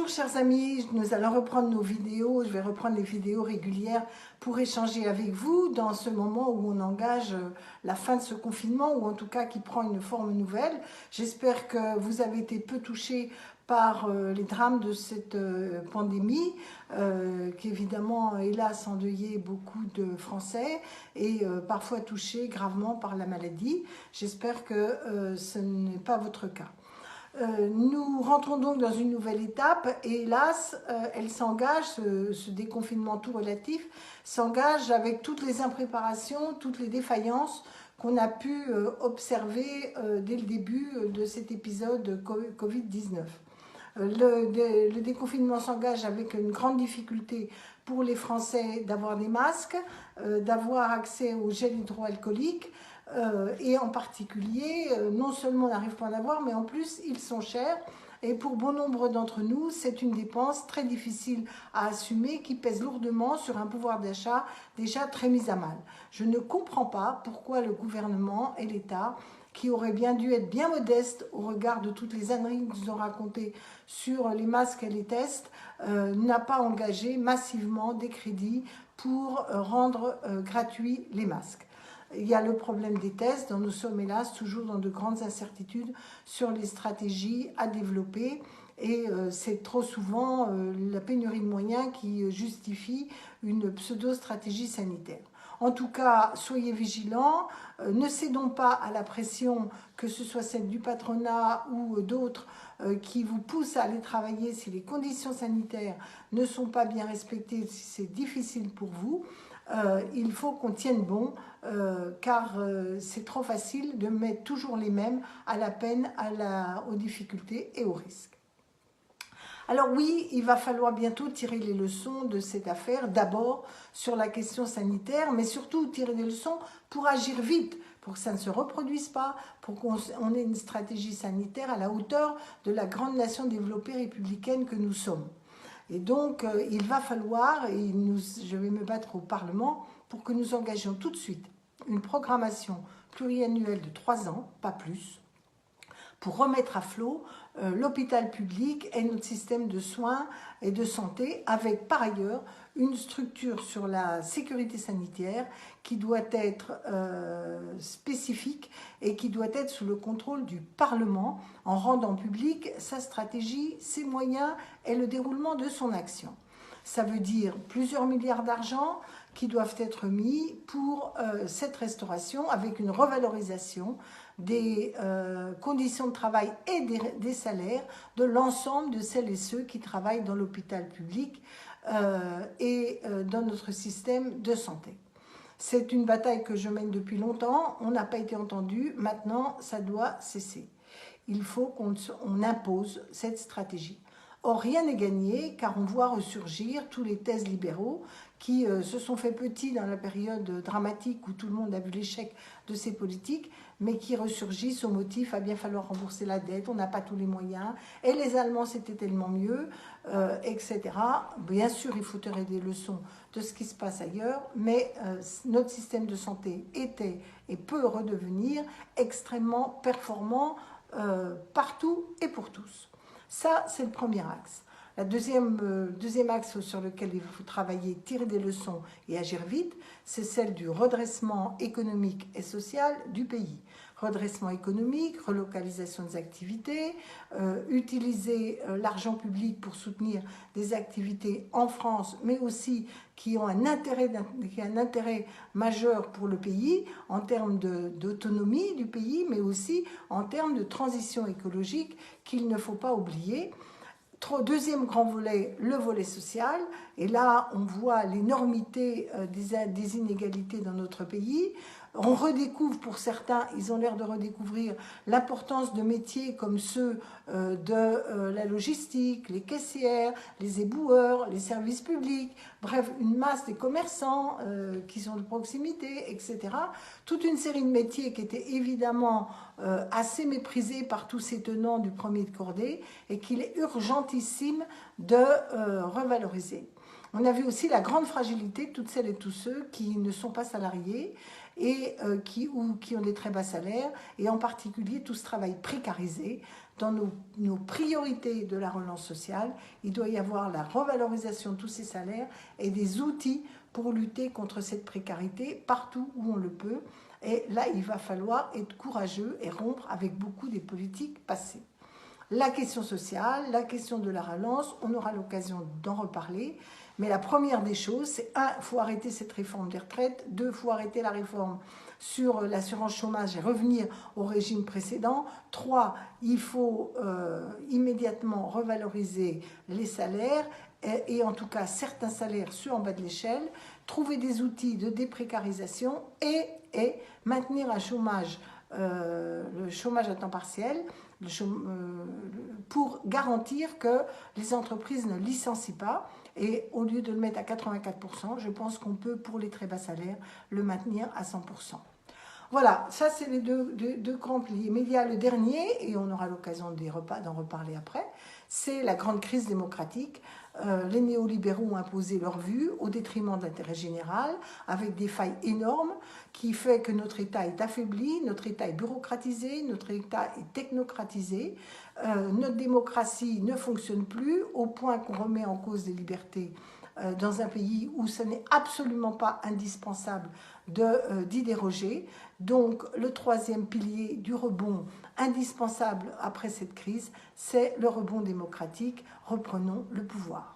Bonjour chers amis, nous allons reprendre nos vidéos, je vais reprendre les vidéos régulières pour échanger avec vous dans ce moment où on engage la fin de ce confinement ou en tout cas qui prend une forme nouvelle. J'espère que vous avez été peu touchés par les drames de cette pandémie qui évidemment hélas endeuillé beaucoup de Français et parfois touchés gravement par la maladie. J'espère que ce n'est pas votre cas. Nous rentrons donc dans une nouvelle étape et hélas, elle s'engage, ce déconfinement tout relatif, s'engage avec toutes les impréparation, toutes les défaillances qu'on a pu observer dès le début de cet épisode Covid-19. Le déconfinement s'engage avec une grande difficulté pour les Français d'avoir des masques, d'avoir accès au gel hydroalcoolique, et en particulier, non seulement on n'arrive pas à en avoir, mais en plus ils sont chers. Et pour bon nombre d'entre nous, c'est une dépense très difficile à assumer qui pèse lourdement sur un pouvoir d'achat déjà très mis à mal. Je ne comprends pas pourquoi le gouvernement et l'État, qui aurait bien dû être bien modeste au regard de toutes les âneries qu'ils nous ont racontées sur les masques et les tests, n'a pas engagé massivement des crédits pour rendre gratuits les masques. Il y a le problème des tests, dont nous sommes hélas toujours dans de grandes incertitudes sur les stratégies à développer. Et c'est trop souvent la pénurie de moyens qui justifie une pseudo-stratégie sanitaire. En tout cas, soyez vigilants, ne cédons pas à la pression, que ce soit celle du patronat ou d'autres, qui vous poussent à aller travailler si les conditions sanitaires ne sont pas bien respectées, si c'est difficile pour vous. Il faut qu'on tienne bon, car c'est trop facile de mettre toujours les mêmes à la peine, aux difficultés et aux risques. Alors oui, il va falloir bientôt tirer les leçons de cette affaire, d'abord sur la question sanitaire, mais surtout tirer des leçons pour agir vite, pour que ça ne se reproduise pas, pour qu'on ait une stratégie sanitaire à la hauteur de la grande nation développée républicaine que nous sommes. Et donc, il va falloir, et je vais me battre au Parlement, pour que nous engagions tout de suite une programmation pluriannuelle de 3 ans, pas plus, pour remettre à flot l'hôpital public et notre système de soins et de santé, avec par ailleurs une structure sur la sécurité sanitaire qui doit être spécifique et qui doit être sous le contrôle du Parlement en rendant public sa stratégie, ses moyens et le déroulement de son action. Ça veut dire plusieurs milliards d'argent qui doivent être mis pour cette restauration avec une revalorisation des conditions de travail et des salaires de l'ensemble de celles et ceux qui travaillent dans l'hôpital public et dans notre système de santé. C'est une bataille que je mène depuis longtemps, on n'a pas été entendu, maintenant ça doit cesser. Il faut qu'on impose cette stratégie. Or, rien n'est gagné, car on voit ressurgir tous les thèses libéraux qui se sont fait petits dans la période dramatique où tout le monde a vu l'échec de ces politiques, mais qui ressurgissent au motif « il va bien falloir rembourser la dette, on n'a pas tous les moyens, et les Allemands c'était tellement mieux, etc. » Bien sûr, il faut tirer des leçons de ce qui se passe ailleurs, mais notre système de santé était et peut redevenir extrêmement performant partout et pour tous. Ça, c'est le premier axe. Le deuxième axe sur lequel il faut travailler, tirer des leçons et agir vite, c'est celle du redressement économique et social du pays. Redressement économique, relocalisation des activités, utiliser l'argent public pour soutenir des activités en France, mais aussi qui ont un intérêt majeur pour le pays en termes d'autonomie du pays, mais aussi en termes de transition écologique qu'il ne faut pas oublier. Deuxième grand volet, le volet social. Et là, on voit l'énormité des inégalités dans notre pays. On redécouvre, pour certains, ils ont l'air de redécouvrir l'importance de métiers comme ceux de la logistique, les caissières, les éboueurs, les services publics, bref, une masse des commerçants qui sont de proximité, etc. Toute une série de métiers qui étaient évidemment assez méprisés par tous ces tenants du premier de cordée et qu'il est urgentissime de revaloriser. On a vu aussi la grande fragilité de toutes celles et tous ceux qui ne sont pas salariés et qui ont des très bas salaires, et en particulier tout ce travail précarisé dans nos priorités de la relance sociale, il doit y avoir la revalorisation de tous ces salaires et des outils pour lutter contre cette précarité partout où on le peut. Et là, il va falloir être courageux et rompre avec beaucoup des politiques passées. La question sociale, la question de la relance, on aura l'occasion d'en reparler. Mais la première des choses, c'est il faut arrêter cette réforme des retraites. 2, il faut arrêter la réforme sur l'assurance chômage et revenir au régime précédent. 3, il faut immédiatement revaloriser les salaires et en tout cas certains salaires ceux en bas de l'échelle, trouver des outils de déprécarisation et maintenir un chômage, le chômage à temps partiel, pour garantir que les entreprises ne licencient pas. Et au lieu de le mettre à 84%, je pense qu'on peut, pour les très bas salaires, le maintenir à 100%. Voilà, ça c'est les deux grands piliers. Mais il y a le dernier, et on aura l'occasion d'en reparler après, c'est la grande crise démocratique. Les néolibéraux ont imposé leur vue au détriment de l'intérêt général, avec des failles énormes qui fait que notre État est affaibli, notre État est bureaucratisé, notre État est technocratisé, notre démocratie ne fonctionne plus au point qu'on remet en cause les libertés dans un pays où ce n'est absolument pas indispensable d'y déroger. Donc le troisième pilier du rebond indispensable après cette crise, c'est le rebond démocratique. Reprenons le pouvoir.